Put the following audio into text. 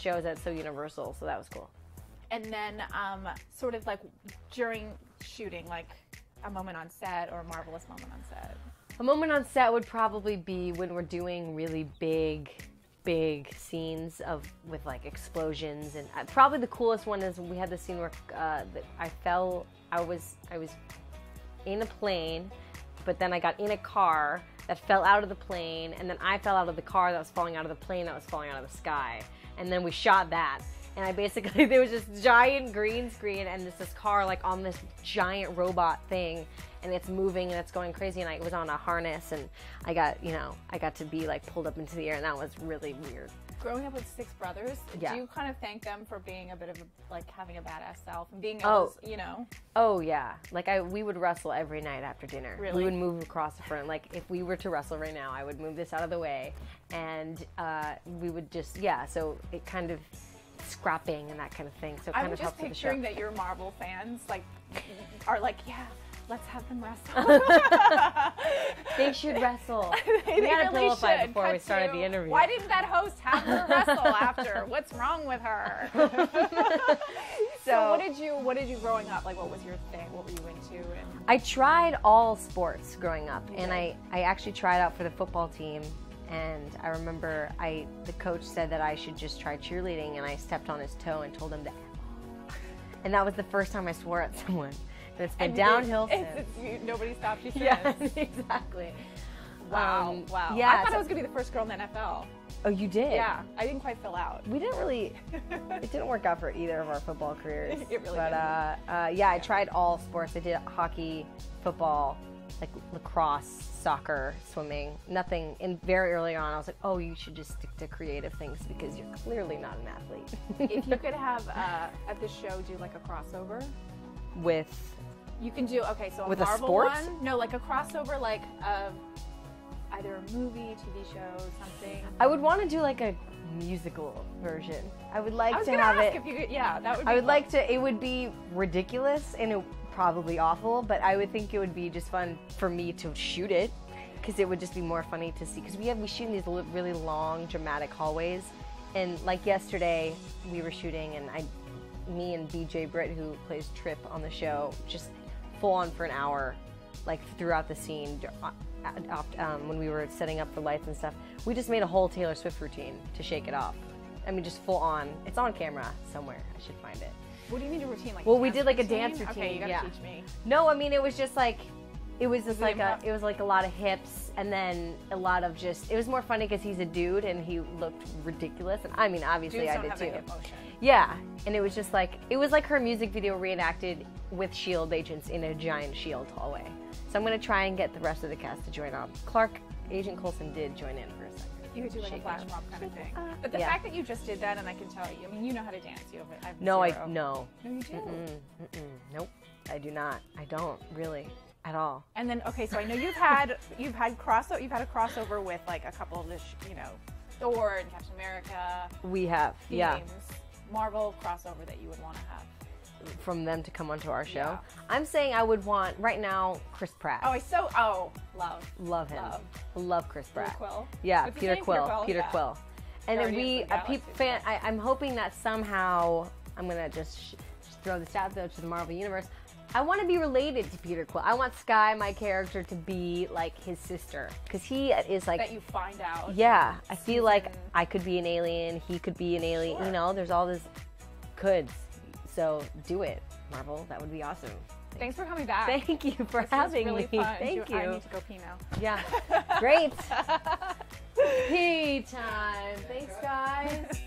shows at So Universal, so that was cool. And then sort of like during shooting, like a moment on set or a marvelous moment on set. A moment on set would probably be when we're doing really big scenes with like explosions, and probably the coolest one is we had the scene where I was in a plane, but then I got in a car that fell out of the plane, and then I fell out of the car that was falling out of the plane that was falling out of the sky, and then we shot that. And I basically, there was this giant green screen and this car like on this giant robot thing, and it's moving and it's going crazy, and I was on a harness, and I got to be like pulled up into the air, and that was really weird. Growing up with 6 brothers, yeah. Do you kind of thank them for being a bit of like having a badass self and being able to, you know? Oh yeah, like we would wrestle every night after dinner. Really? We would move across the front. Like if we were to wrestle right now, I would move this out of the way, and we would just, so it kind of scrapping and that kind of thing. So it kind of helps with the show. I'm just picturing that your Marvel fans are like, yeah, let's have them wrestle. They should wrestle. We had a pillow fight before we started the interview. Why didn't that host have her wrestle after? What's wrong with her? So what did you growing up, like what was your thing? What were you into? I tried all sports growing up, and I actually tried out for the football team. And I remember the coach said that I should just try cheerleading, and I stepped on his toe and told him to F. And that was the first time I swore at someone. And it's been downhill since. Nobody stopped you since. Yeah, exactly. Wow, wow. Yeah, I thought I was going to be the first girl in the NFL. Oh, you did? Yeah, I didn't quite fill out. We didn't really, it didn't work out for either of our football careers. It really didn't. I tried all sports. I did hockey, football, like lacrosse, soccer, swimming, nothing. And very early on, I was like, oh, you should just stick to creative things because you're clearly not an athlete. If you could have, at the show, do like a crossover? With? You can do, okay, so with Marvel a sport? one? No, like a crossover, like either a movie, TV show, something. I would want to do like a musical version. I would like to have it. If you could, yeah, that would be I would cool. like to, it would be ridiculous and probably awful, but I would think it would be just fun for me to shoot it, because it would just be more funny to see, because we shoot in these really long dramatic hallways, and like yesterday we were shooting, and me and BJ Britt, who plays Trip on the show, just full on for an hour, like throughout the scene, when we were setting up the lights and stuff. We just made a whole Taylor Swift routine to shake it off. I mean, just full on. It's on camera somewhere. I should find it. What do you mean a routine? Like, well, we did like a dance routine. Okay, you gotta teach me. No, I mean, it was just like, it was like a lot of hips, and then a lot of just, it was more funny because he's a dude and he looked ridiculous, and I mean, obviously Dudes I don't did have too. the hip motion. Yeah, and it was just like, it was like her music video reenacted with SHIELD agents in a giant SHIELD hallway. So I'm gonna try and get the rest of the cast to join on. Agent Coulson did join in for a second. You could do like a flash mob kind of thing. But the fact that you just did that, and I can tell you, I mean, you know how to dance. You have No, zero. no. No, you do. Nope, I do not. I don't really at all. And then, okay, so I know you've had a crossover with like a couple of the Thor and Captain America. We have, yeah. Marvel crossover that you would want to have. From them to come onto our show. Yeah. I'm saying I would want right now Chris Pratt. Love him. Love Chris Pratt. Peter Quill. Yeah, What's his Peter name? Quill. Peter Yeah. Quill. And then Guardians I'm hoping that somehow, I'm gonna just throw this out there to the Marvel Universe. I want to be related to Peter Quill. I want Skye, my character, to be like his sister, because he is like. That you find out. Yeah, I feel like I could be an alien. He could be an alien. Sure. You know, there's all this coulds. So do it, Marvel. That would be awesome. Thanks for coming back. Thank you for having really me. Fun. Thank you. I need to go pee now. Yeah. Great. Pee time. Thanks, guys.